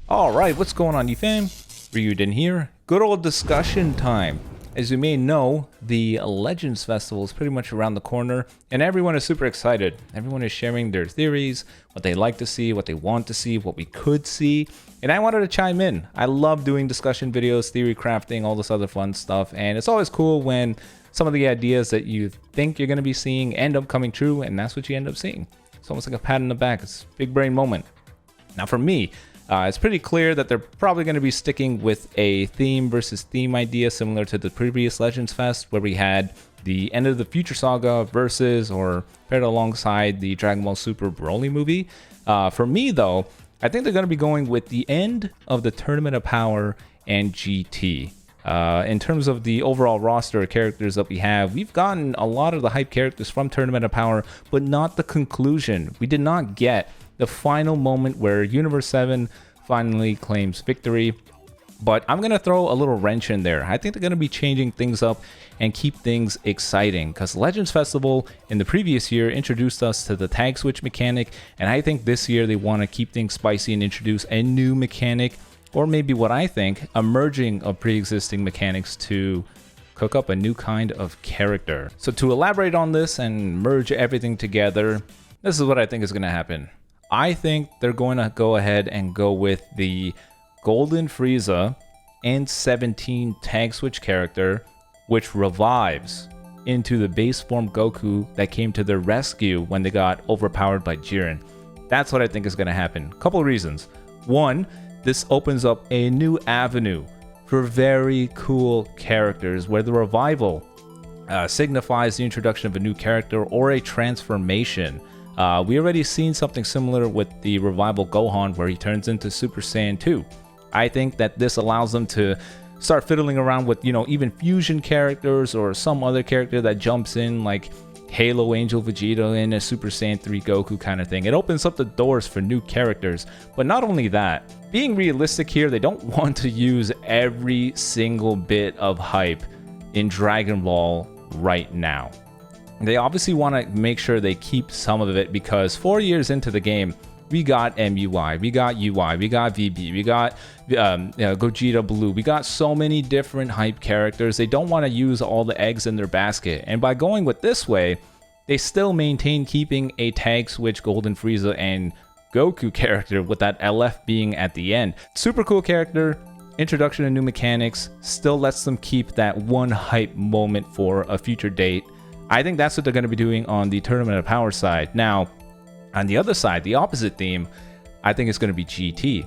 Alright, what's going on, you fam? Raiyuden here. Good old discussion time. As you may know, the Legends Festival is pretty much around the corner, and everyone is super excited. Everyone is sharing their theories, what they like to see, what they want to see, what we could see, and I wanted to chime in. I love doing discussion videos, theory crafting, all this other fun stuff, and it's always cool when some of the ideas that you think you're going to be seeing end up coming true, and that's what you end up seeing. It's almost like a pat on the back. It's a big brain moment. Now for me, it's pretty clear that they're probably going to be sticking with a theme versus theme idea similar to the previous Legends Fest, where we had the End of the Future Saga versus or paired alongside the Dragon Ball Super Broly movie. For me, though, I think they're going to be going with the end of the Tournament of Power and GT. In terms of the overall roster of characters that we have, we've gotten a lot of the hype characters from Tournament of Power, but not the conclusion. We did not get the final moment where Universe 7 finally claims victory. But I'm going to throw a little wrench in there. I think they're going to be changing things up and keep things exciting, because Legends Festival in the previous year introduced us to the tag switch mechanic, and I think this year they want to keep things spicy and introduce a new mechanic, or maybe what I think, a merging of pre-existing mechanics to cook up a new kind of character. So to elaborate on this and merge everything together, this is what I think is going to happen. I think they're going to go ahead and go with the Golden Frieza and 17 tag switch character, which revives into the base form Goku that came to their rescue when they got overpowered by Jiren. That's what I think is going to happen. Couple of reasons. One, this opens up a new avenue for very cool characters where the revival signifies the introduction of a new character or a transformation. We already seen something similar with the revival Gohan, where he turns into Super Saiyan 2. I think that this allows them to start fiddling around with, even fusion characters or some other character that jumps in, like Halo Angel Vegeta in a Super Saiyan 3 Goku kind of thing. It opens up the doors for new characters. But not only that, being realistic here, they don't want to use every single bit of hype in Dragon Ball right now. They obviously want to make sure they keep some of it, because 4 years into the game, we got MUI, we got UI, we got VB, we got Gogeta Blue. We got so many different hype characters. They don't want to use all the eggs in their basket. And by going with this way, they still maintain keeping a tag switch Golden Frieza and Goku character, with that LF being at the end. Super cool character. Introduction to new mechanics. Still lets them keep that one hype moment for a future date. I think that's what they're going to be doing on the Tournament of Power side. Now, on the other side, the opposite theme, I think it's going to be GT.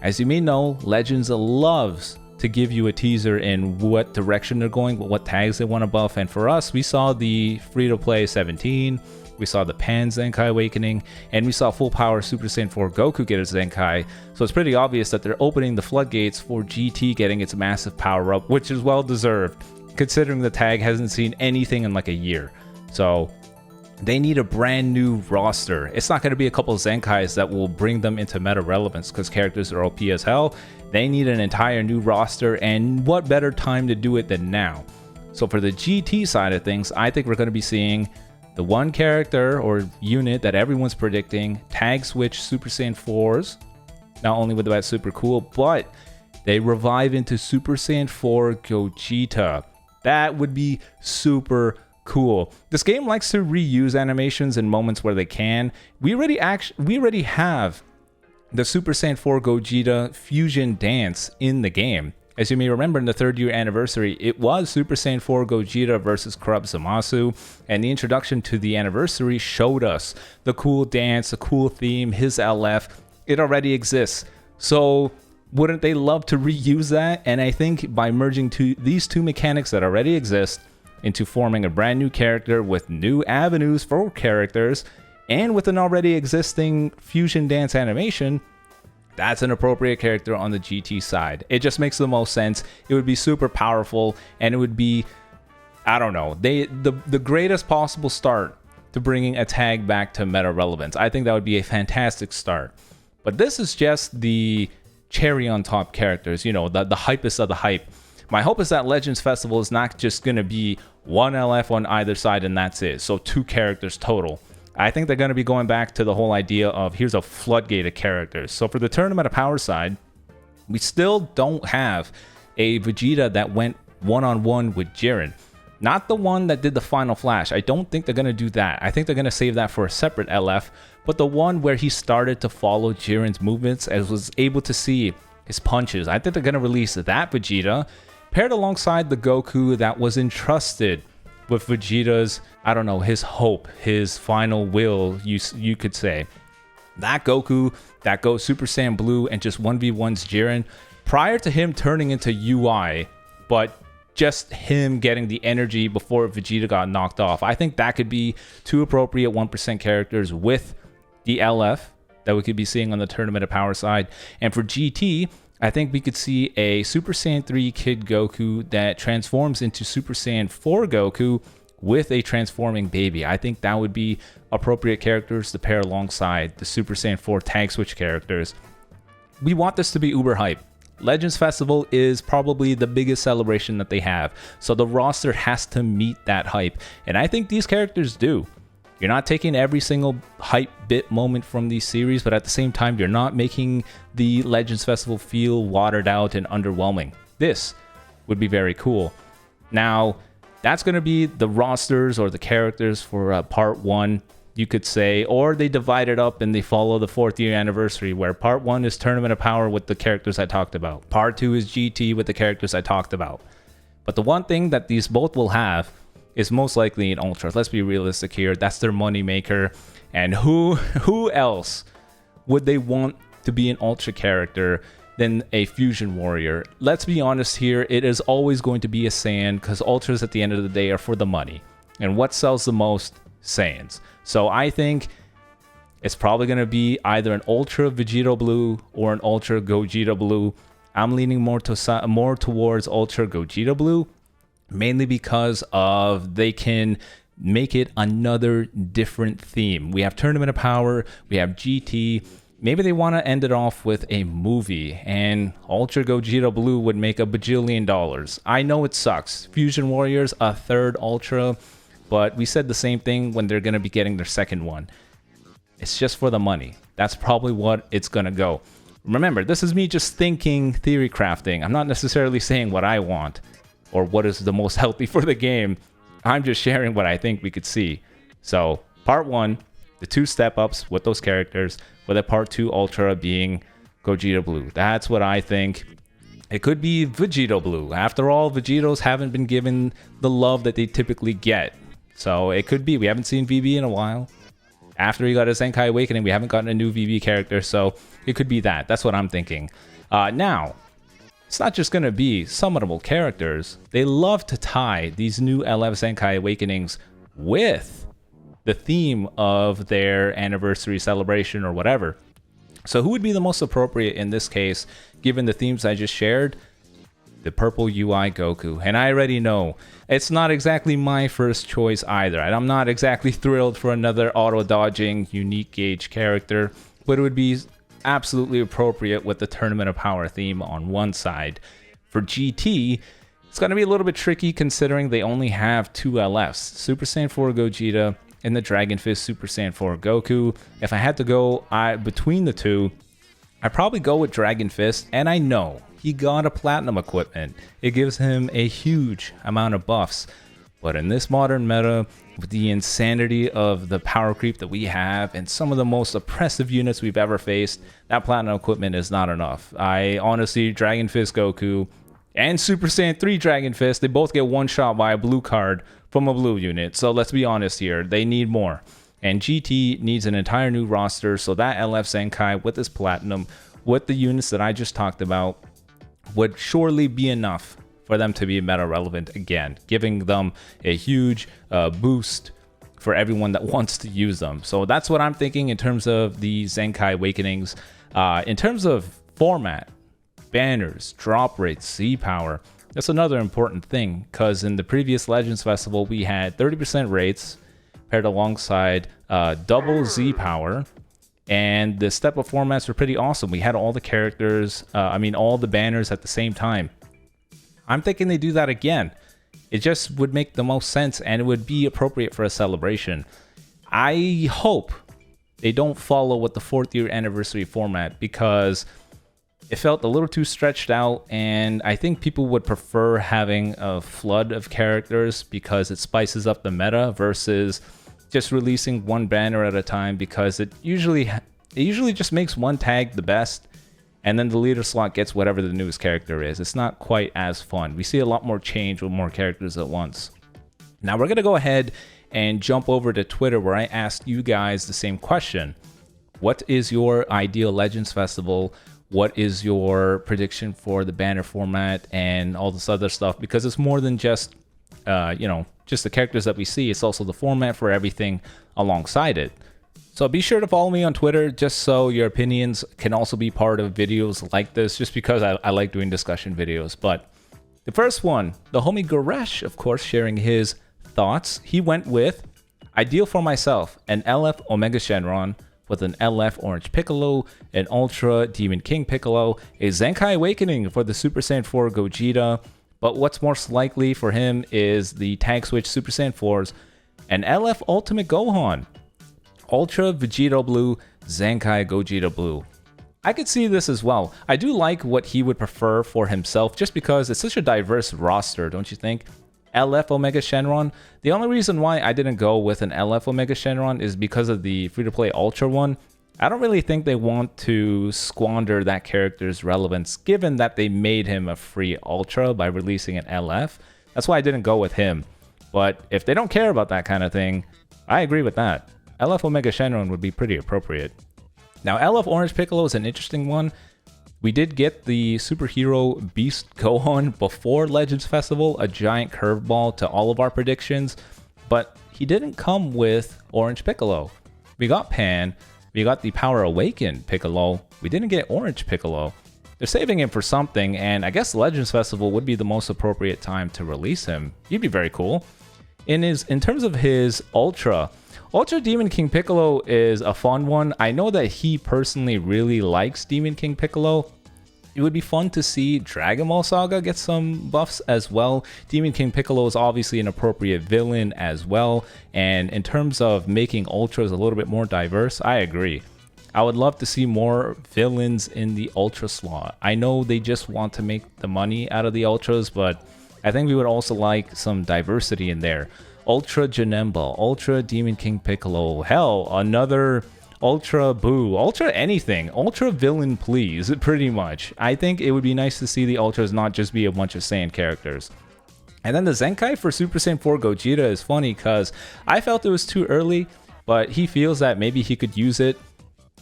As you may know, Legends loves to give you a teaser in what direction they're going, what tags they want to buff. And for us, we saw the free-to-play 17, we saw the Pan Zenkai Awakening, and we saw full power Super Saiyan 4 Goku get a Zenkai. So it's pretty obvious that they're opening the floodgates for GT getting its massive power-up, which is well-deserved, considering the tag hasn't seen anything in like a year. So they need a brand new roster. It's not going to be a couple of Zenkais that will bring them into meta relevance, because characters are OP as hell. They need an entire new roster, and what better time to do it than now? So for the GT side of things, I think we're going to be seeing the one character or unit that everyone's predicting, tag switch Super Saiyan 4s, not only with that super cool, but they revive into Super Saiyan 4 Gogeta. That would be super cool. This game likes to reuse animations in moments where they can. We already have the Super Saiyan 4 Gogeta fusion dance in the game. As you may remember, in the 3rd year anniversary, it was Super Saiyan 4 Gogeta versus Corrupt Zamasu, and the introduction to the anniversary showed us the cool dance, the cool theme, his LF. It already exists. So wouldn't they love to reuse that? And I think by merging these two mechanics that already exist into forming a brand new character with new avenues for characters, and with an already existing fusion dance animation, that's an appropriate character on the GT side. It just makes the most sense. It would be super powerful, and it would be, I don't know, the greatest possible start to bringing a tag back to meta relevance. I think that would be a fantastic start. But this is just the cherry on top characters, the hypest of the hype. My hope is that Legends Festival is not just going to be one LF on either side and that's it. So 2 characters total. I think they're going to be going back to the whole idea of here's a floodgate of characters. So for the Tournament of Power side, We still don't have a Vegeta that went one-on-one with Jiren. Not the one that did the final flash. I don't think they're going to do that. I think they're going to save that for a separate LF. But the one where he started to follow Jiren's movements and was able to see his punches. I think they're going to release that Vegeta paired alongside the Goku that was entrusted with Vegeta's, I don't know, his hope, his final will, you could say. That Goku that goes Super Saiyan Blue and just 1v1s Jiren prior to him turning into UI, but just him getting the energy before Vegeta got knocked off. I think that could be two appropriate 1% characters with the LF that we could be seeing on the Tournament of Power side. And for GT, I think we could see a Super Saiyan 3 Kid Goku that transforms into Super Saiyan 4 Goku with a transforming baby. I think that would be appropriate characters to pair alongside the Super Saiyan 4 tag switch characters. We want this to be uber hype. Legends Festival is probably the biggest celebration that they have, so the roster has to meet that hype, and I think these characters do. You're not taking every single hype bit moment from these series, but at the same time, you're not making the Legends Festival feel watered out and underwhelming. This would be very cool. Now, that's going to be the rosters or the characters for part 1, you could say, or they divide it up and they follow the 4th year anniversary, where part 1 is Tournament of Power with the characters I talked about. Part 2 is GT with the characters I talked about. But the one thing that these both will have is most likely an Ultra. Let's be realistic here. That's their money maker. And who else would they want to be an Ultra character than a Fusion Warrior? Let's be honest here. It is always going to be a Saiyan, because Ultras at the end of the day are for the money. And what sells the most? Saiyans. So I think it's probably going to be either an Ultra Vegeta Blue or an Ultra Gogeta Blue. I'm leaning more towards Ultra Gogeta Blue, mainly because of they can make it another different theme. We have Tournament of Power, we have GT. Maybe they want to end it off with a movie, and Ultra Gogeta Blue would make $1 bajillion. I know it sucks. Fusion Warriors, a third Ultra, but we said the same thing when they're going to be getting their second one. It's just for the money. That's probably what it's going to go. Remember, this is me just thinking, theory crafting. I'm not necessarily saying what I want or what is the most healthy for the game. I'm just sharing what I think we could see. So, part 1, the 2 step-ups with those characters, with a part 2 Ultra being Gogeta Blue. That's what I think. It could be Vegeta Blue. After all, Vegetos haven't been given the love that they typically get. So it could be. We haven't seen VB in a while. After he got his Zenkai Awakening, we haven't gotten a new VB character, so it could be that. That's what I'm thinking. Now, it's not just going to be summonable characters. They love to tie these new LF Zenkai Awakenings with the theme of their anniversary celebration or whatever. So who would be the most appropriate in this case, given the themes I just shared? The purple UI Goku. And I already know it's not exactly my first choice either. And I'm not exactly thrilled for another auto-dodging unique gauge character, but it would be absolutely appropriate with the Tournament of Power theme on one side. For GT, it's going to be a little bit tricky considering they only have 2 LFs, Super Saiyan 4 Gogeta and the Dragon Fist Super Saiyan 4 Goku. If I had to go between the two, I'd probably go with Dragon Fist, and I know he got a platinum equipment. It gives him a huge amount of buffs. But in this modern meta, with the insanity of the power creep that we have and some of the most oppressive units we've ever faced, that platinum equipment is not enough. I honestly, Dragon Fist Goku and Super Saiyan 3 Dragon Fist, they both get one shot by a blue card from a blue unit. So let's be honest here, they need more. And GT needs an entire new roster, so that LF Zenkai with this platinum, with the units that I just talked about, would surely be enough for them to be meta relevant again, giving them a huge boost for everyone that wants to use them. So that's what I'm thinking in terms of the Zenkai Awakenings. In terms of format, banners, drop rates, Z power, that's another important thing, because in the previous Legends Festival we had 30% rates paired alongside double Z power. And the step-up formats were pretty awesome. We had all the characters, all the banners at the same time. I'm thinking they do that again. It just would make the most sense, and it would be appropriate for a celebration. I hope they don't follow with the 4th year anniversary format, because It felt a little too stretched out, and I think people would prefer having a flood of characters because it spices up the meta versus just releasing one banner at a time, because it usually just makes one tag the best, and then the leader slot gets whatever the newest character is. It's not quite as fun. We see a lot more change with more characters at once. Now we're going to go ahead and jump over to Twitter, where I asked you guys the same question. What is your ideal Legends Festival? What is your prediction for the banner format and all this other stuff? Because it's more than just, just the characters that we see. It's also the format for everything alongside it. So be sure to follow me on Twitter, just so your opinions can also be part of videos like this, just because I like doing discussion videos. But the first one, the homie Goresh, of course, sharing his thoughts. He went with, ideal for myself, an LF Omega Shenron with an LF Orange Piccolo, an Ultra Demon King Piccolo, a Zenkai Awakening for the Super Saiyan 4 Gogeta, but what's most likely for him is the Tag Switch Super Saiyan 4s, an LF Ultimate Gohan, Ultra Vegeta Blue, Zenkai Gogeta Blue. I could see this as well. I do like what he would prefer for himself, just because it's such a diverse roster, don't you think? LF Omega Shenron. The only reason why I didn't go with an LF Omega Shenron is because of the free-to-play Ultra one. I don't really think they want to squander that character's relevance, given that they made him a free Ultra by releasing an LF. That's why I didn't go with him. But if they don't care about that kind of thing, I agree with that. LF Omega Shenron would be pretty appropriate. Now, LF Orange Piccolo is an interesting one. We did get the superhero Beast Gohan before Legends Festival, a giant curveball to all of our predictions, but he didn't come with Orange Piccolo. We got Pan, we got the Power Awakened Piccolo, we didn't get Orange Piccolo. They're saving him for something, and I guess Legends Festival would be the most appropriate time to release him. He'd be very cool. In terms of his Ultra Demon King Piccolo is a fun one. I know that he personally really likes Demon King Piccolo. It would be fun to see Dragon Ball Saga get some buffs as well. Demon King Piccolo is obviously an appropriate villain as well. And in terms of making Ultras a little bit more diverse, I agree. I would love to see more villains in the Ultra slot. I know they just want to make the money out of the Ultras, but I think we would also like some diversity in there. Ultra Janemba, Ultra Demon King Piccolo, hell, another Ultra Boo, Ultra anything, Ultra Villain please, pretty much. I think it would be nice to see the Ultras not just be a bunch of Saiyan characters. And then the Zenkai for Super Saiyan 4 Gogeta is funny because I felt it was too early, but he feels that maybe he could use it.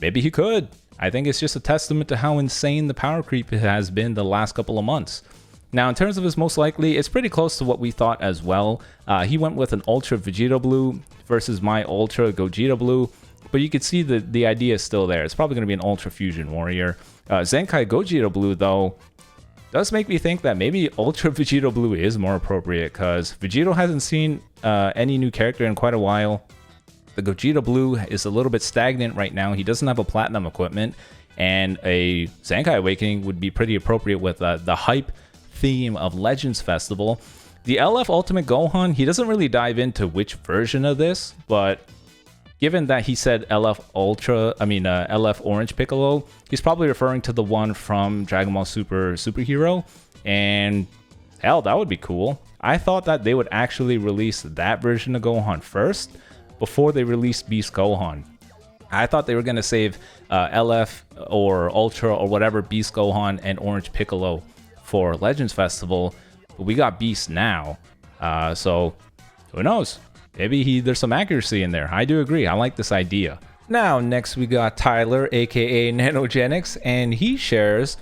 Maybe he could. I think it's just a testament to how insane the power creep has been the last couple of months. Now, in terms of his most likely, it's pretty close to what we thought as well. He went with an Ultra Vegeta Blue versus my Ultra Gogeta Blue, but you could see the idea is still there. It's probably going to be an Ultra Fusion Warrior. Zenkai Gogeta Blue, though, does make me think that maybe Ultra Vegeta Blue is more appropriate, because Vegeta hasn't seen any new character in quite a while. The Gogeta Blue is a little bit stagnant right now. He doesn't have a Platinum equipment, and a Zenkai Awakening would be pretty appropriate with the hype theme of Legends Festival. The LF Ultimate Gohan, he doesn't really dive into which version of this, but given that he said LF Orange Piccolo, he's probably referring to the one from Dragon Ball Super Superhero, and hell, that would be cool. I thought that they would actually release that version of Gohan first before they released Beast Gohan. I thought they were going to save LF or Ultra or whatever Beast Gohan and Orange Piccolo for Legends Festival, but we got Beast now, so who knows? Maybe there's some accuracy in there. I do agree. I like this idea. Now, next we got Tyler, aka Nanogenics, and he shares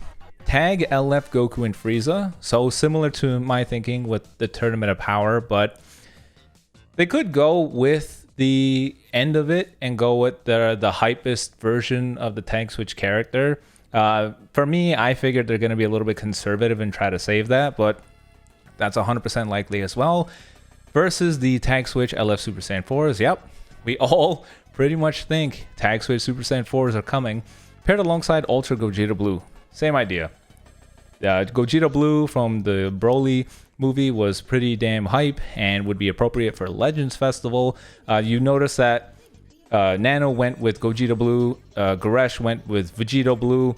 tag LF Goku and Frieza. So similar to my thinking with the Tournament of Power, but they could go with the end of it and go with the hypest version of the tag switch character. For me, I figured they're going to be a little bit conservative and try to save that, but that's 100% likely as well. Versus the Tag Switch LF Super Saiyan 4s. Yep, we all pretty much think Tag Switch Super Saiyan 4s are coming, paired alongside Ultra Gogeta Blue. Same idea. Gogeta Blue from the Broly movie was pretty damn hype and would be appropriate for Legends Festival. You notice that Nano went with Gogeta Blue, Goresh went with Vegeta Blue.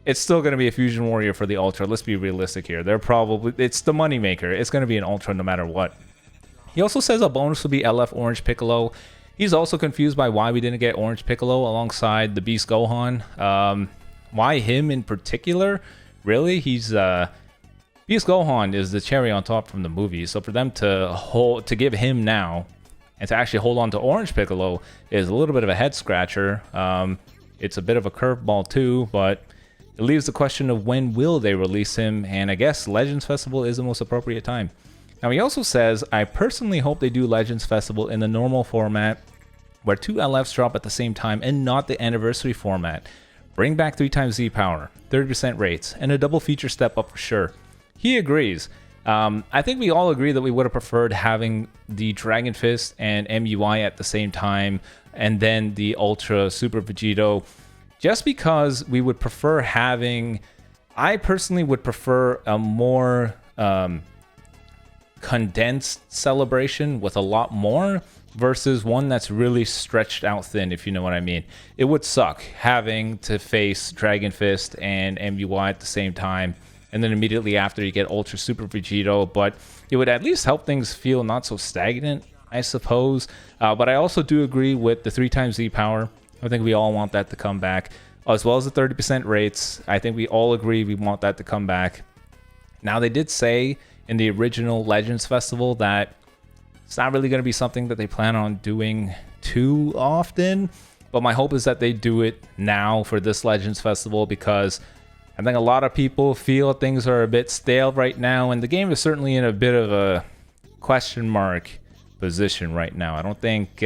it's still going to be a Fusion Warrior for the Ultra. Let's be realistic here. It's the moneymaker. It's going to be an Ultra no matter what. He also says a bonus will be LF Orange Piccolo. He's also confused by why we didn't get Orange Piccolo alongside the Beast Gohan. Why him in particular? Really? He's Beast Gohan is the cherry on top from the movie. So for them to give him now and to actually hold on to Orange Piccolo is a little bit of a head scratcher. It's a bit of a curveball too, but it leaves the question of when will they release him, and I guess Legends Festival is the most appropriate time. Now he also says, I personally hope they do Legends Festival in the normal format where 2 LFs drop at the same time and not the anniversary format. Bring back 3x Z power, 30% rates, and a double feature step up for sure. He agrees. I think we all agree that we would have preferred having the Dragon Fist and MUI at the same time, and then the Ultra Super Vegito, just because we would prefer having... I personally would prefer a more condensed celebration with a lot more versus one that's really stretched out thin, if you know what I mean. It would suck having to face Dragon Fist and MUI at the same time, and then immediately after you get Ultra Super Vegito, but it would at least help things feel not so stagnant, I suppose. But I also do agree with the 3x Z power. I think we all want that to come back, as well as the 30% rates. I think we all agree we want that to come back. Now, they did say in the original Legends Festival that it's not really going to be something that they plan on doing too often, but my hope is that they do it now for this Legends Festival, because I think a lot of people feel things are a bit stale right now, and the game is certainly in a bit of a question mark position right now. I don't think...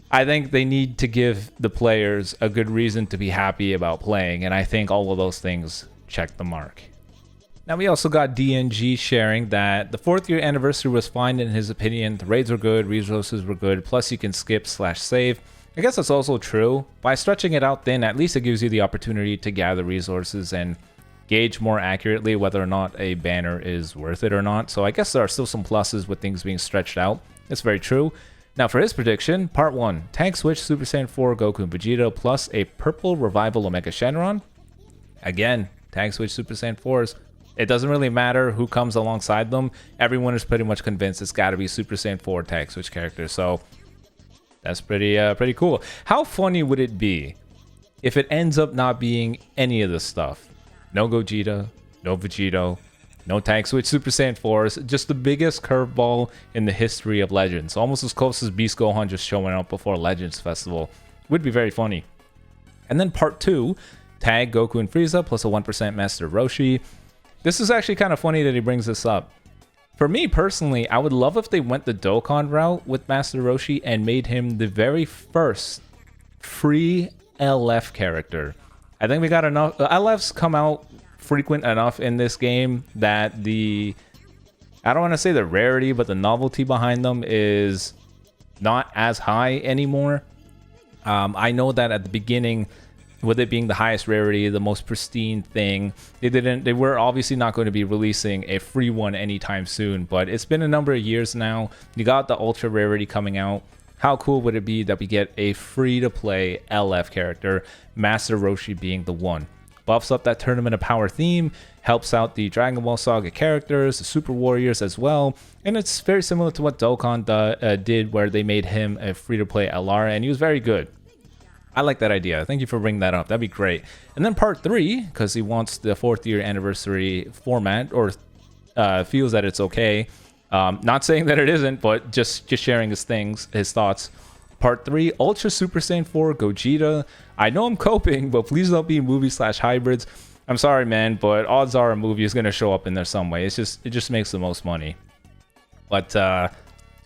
I think they need to give the players a good reason to be happy about playing, and I think all of those things check the mark. Now, we also got DNG sharing that the 4th year anniversary was fine in his opinion. The raids were good, resources were good, plus you can skip/save. I guess that's also true. By stretching it out thin, at least it gives you the opportunity to gather resources and gauge more accurately whether or not a banner is worth it or not. So I guess there are still some pluses with things being stretched out. It's very true. Now for his prediction, part 1, Tank Switch Super Saiyan 4 Goku and Vegeta plus a purple Revival Omega Shenron. Again, Tank Switch Super Saiyan 4s. It doesn't really matter who comes alongside them. Everyone is pretty much convinced it's got to be Super Saiyan 4 Tank Switch characters. So that's pretty cool. How funny would it be if it ends up not being any of this stuff? No Gogeta, no Vegito, no Tank Switch Super Saiyan 4s, just the biggest curveball in the history of Legends. Almost as close as Beast Gohan just showing up before Legends Festival. Would be very funny. And then part 2, tag Goku and Frieza plus a 1% Master Roshi. This is actually kind of funny that he brings this up. For me personally, I would love if they went the Dokkan route with Master Roshi and made him the very first free LF character. I think we got enough. LFs come out frequent enough in this game that I don't want to say the rarity, but the novelty behind them is not as high anymore. I know that at the beginning, with it being the highest rarity, the most pristine thing, they were obviously not going to be releasing a free one anytime soon, but it's been a number of years now. You got the ultra rarity coming out. How cool would it be that we get a free to play LF character, Master Roshi being the one? Buffs up that Tournament of Power theme, helps out the Dragon Ball Saga characters, the Super Warriors as well, and it's very similar to what Dokkan did, where they made him a free-to-play LR, and he was very good. I like that idea. Thank you for bringing that up. That'd be great. And then part 3, because he wants the 4th year anniversary format, or feels that it's okay. Not saying that it isn't, but just sharing his thoughts. Part 3, Ultra Super Saiyan 4 Gogeta. I know I'm coping, but please don't be movie/hybrids. I'm sorry, man, but odds are a movie is going to show up in there some way. It just makes the most money. But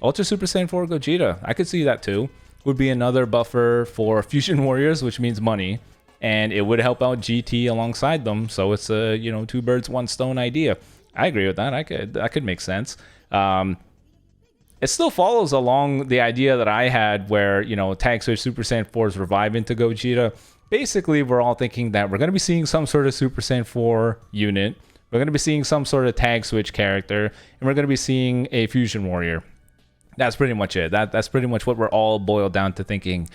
Ultra Super Saiyan 4 Gogeta, I could see that too. Would be another buffer for Fusion Warriors, which means money, and it would help out GT alongside them. So it's a 2 birds 1 stone idea. I agree with that. That could make sense. It still follows along the idea that I had where, Tag Switch Super Saiyan 4's revive into Gogeta. Basically, we're all thinking that we're going to be seeing some sort of Super Saiyan 4 unit. We're going to be seeing some sort of Tag Switch character. And we're going to be seeing a Fusion Warrior. That's pretty much it. That's pretty much what we're all boiled down to thinking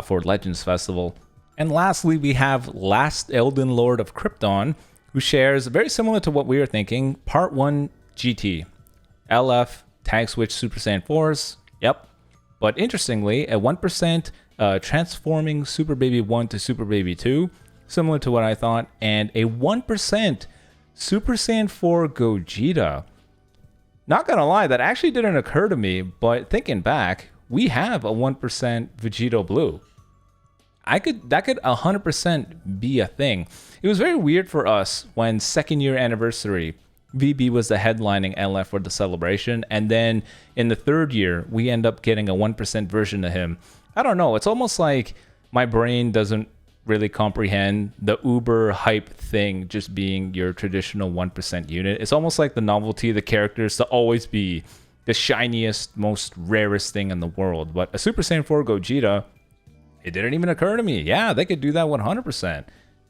for Legends Festival. And lastly, we have Last Elden Lord of Krypton, who shares, very similar to what we were thinking, Part 1 GT. LF, Tag Switch Super Saiyan 4s, yep. But interestingly, a 1% transforming Super Baby 1 to Super Baby 2, similar to what I thought, and a 1% Super Saiyan 4 Gogeta. Not gonna lie, that actually didn't occur to me, but thinking back, we have a 1% Vegito Blue. That could 100% be a thing. It was very weird for us when second year anniversary, VB was the headlining LF for the celebration, and then in the third year, we end up getting a 1% version of him. I don't know, it's almost like my brain doesn't really comprehend the uber hype thing just being your traditional 1% unit. It's almost like the novelty of the characters to always be the shiniest, most rarest thing in the world. But a Super Saiyan 4 Gogeta, it didn't even occur to me. Yeah, they could do that 100%.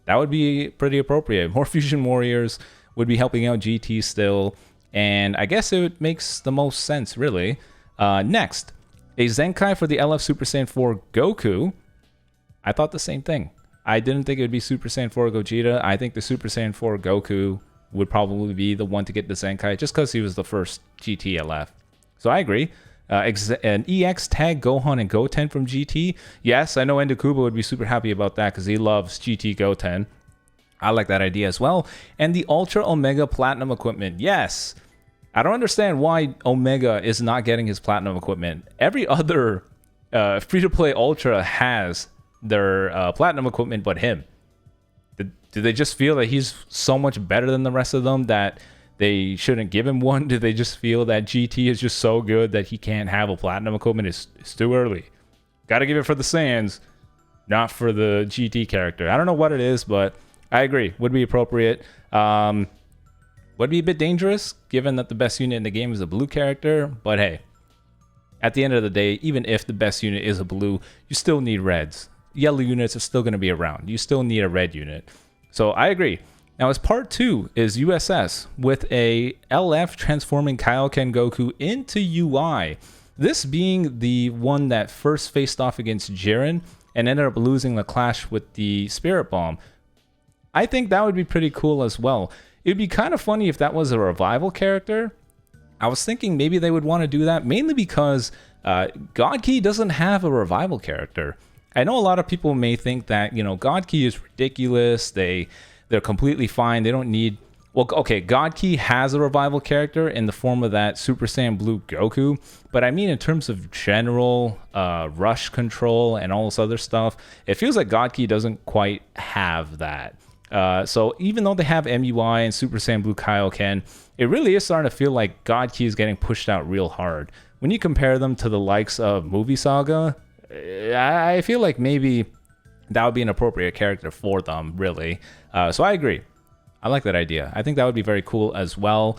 That would be pretty appropriate. More Fusion Warriors would be helping out GT still, and I guess it makes the most sense, really. Next, a Zenkai for the LF Super Saiyan 4 Goku. I thought the same thing. I didn't think it would be Super Saiyan 4 Gogeta. I think the Super Saiyan 4 Goku would probably be the one to get the Zenkai, just because he was the first GT LF. So I agree. An EX Tag Gohan and Goten from GT. Yes, I know Endakuba would be super happy about that because he loves GT Goten. I like that idea as well. And the Ultra Omega Platinum equipment. Yes. I don't understand why Omega is not getting his Platinum equipment. Every other free-to-play Ultra has their Platinum equipment but him. Do they just feel that he's so much better than the rest of them that they shouldn't give him one? Do they just feel that GT is just so good that he can't have a Platinum equipment? It's too early. Got to give it for the Saiyans, not for the GT character. I don't know what it is, but I agree. Would be appropriate. Would be a bit dangerous, given that the best unit in the game is a blue character. But hey, at the end of the day, even if the best unit is a blue, you still need reds. Yellow units are still going to be around. You still need a red unit. So I agree. Now, as part 2 is USS with a LF transforming Kaioken Goku into UI. This being the one that first faced off against Jiren and ended up losing the clash with the Spirit Bomb. I think that would be pretty cool as well. It'd be kind of funny if that was a revival character. I was thinking maybe they would want to do that, mainly because God Key doesn't have a revival character. I know a lot of people may think that, you know, God Key is ridiculous. They're completely fine. They don't need... Well, okay, God Key has a revival character in the form of that Super Saiyan Blue Goku. But I mean, in terms of general rush control and all this other stuff, it feels like God Key doesn't quite have that. So even though they have MUI and Super Saiyan Blue Kaioken, it really is starting to feel like God Key is getting pushed out real hard. When you compare them to the likes of Movie Saga, I feel like maybe that would be an appropriate character for them, really. So I agree. I like that idea. I think that would be very cool as well.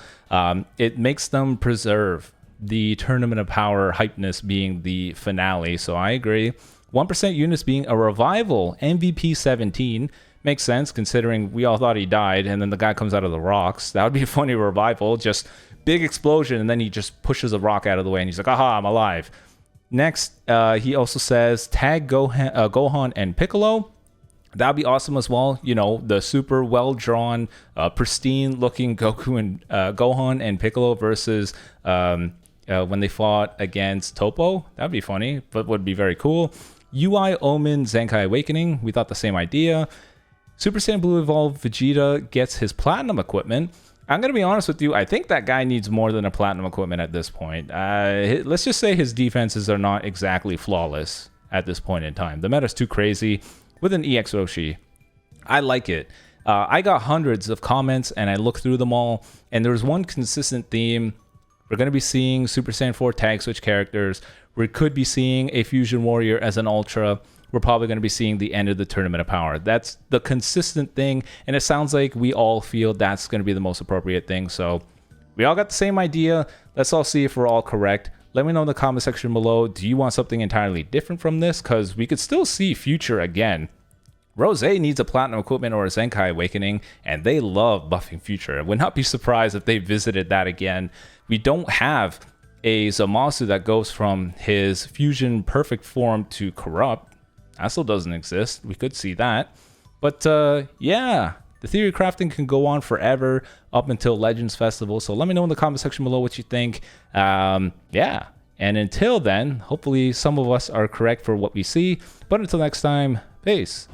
It makes them preserve the Tournament of Power hypeness being the finale, so I agree. 1% units being a revival MVP 17 makes sense, considering we all thought he died, and then the guy comes out of the rocks. That would be a funny revival. Just big explosion, and then he just pushes a rock out of the way, and he's like, aha, I'm alive. Next, he also says tag Gohan and Piccolo. That'd be awesome as well. You know, the super well-drawn, pristine-looking Goku and Gohan and Piccolo versus when they fought against Topo. That'd be funny, but would be very cool. UI Omen Zenkai Awakening. We thought the same idea. Super Saiyan Blue Evolved Vegeta gets his Platinum equipment. I'm going to be honest with you. I think that guy needs more than a Platinum equipment at this point. Let's just say his defenses are not exactly flawless at this point in time. The meta's too crazy. With an EX Roshi, I like it. I got hundreds of comments and I looked through them all, and there was one consistent theme. We're going to be seeing Super Saiyan 4 tag switch characters. We could be seeing a Fusion Warrior as an Ultra. We're probably going to be seeing the end of the Tournament of Power. That's the consistent thing, and it sounds like we all feel that's going to be the most appropriate thing. So we all got the same idea. Let's all see if we're all correct. Let me know in the comment section below. Do you want something entirely different from this? Because we could still see Future again. Rose needs a Platinum equipment or a Zenkai Awakening, and they love buffing Future. I would not be surprised if they visited that again. We don't have a Zamasu that goes from his Fusion Perfect form to Corrupt. That still doesn't exist. We could see that. But yeah, the theory crafting can go on forever up until Legends Festival. So let me know in the comment section below what you think. Yeah. And until then, hopefully some of us are correct for what we see. But until next time, peace.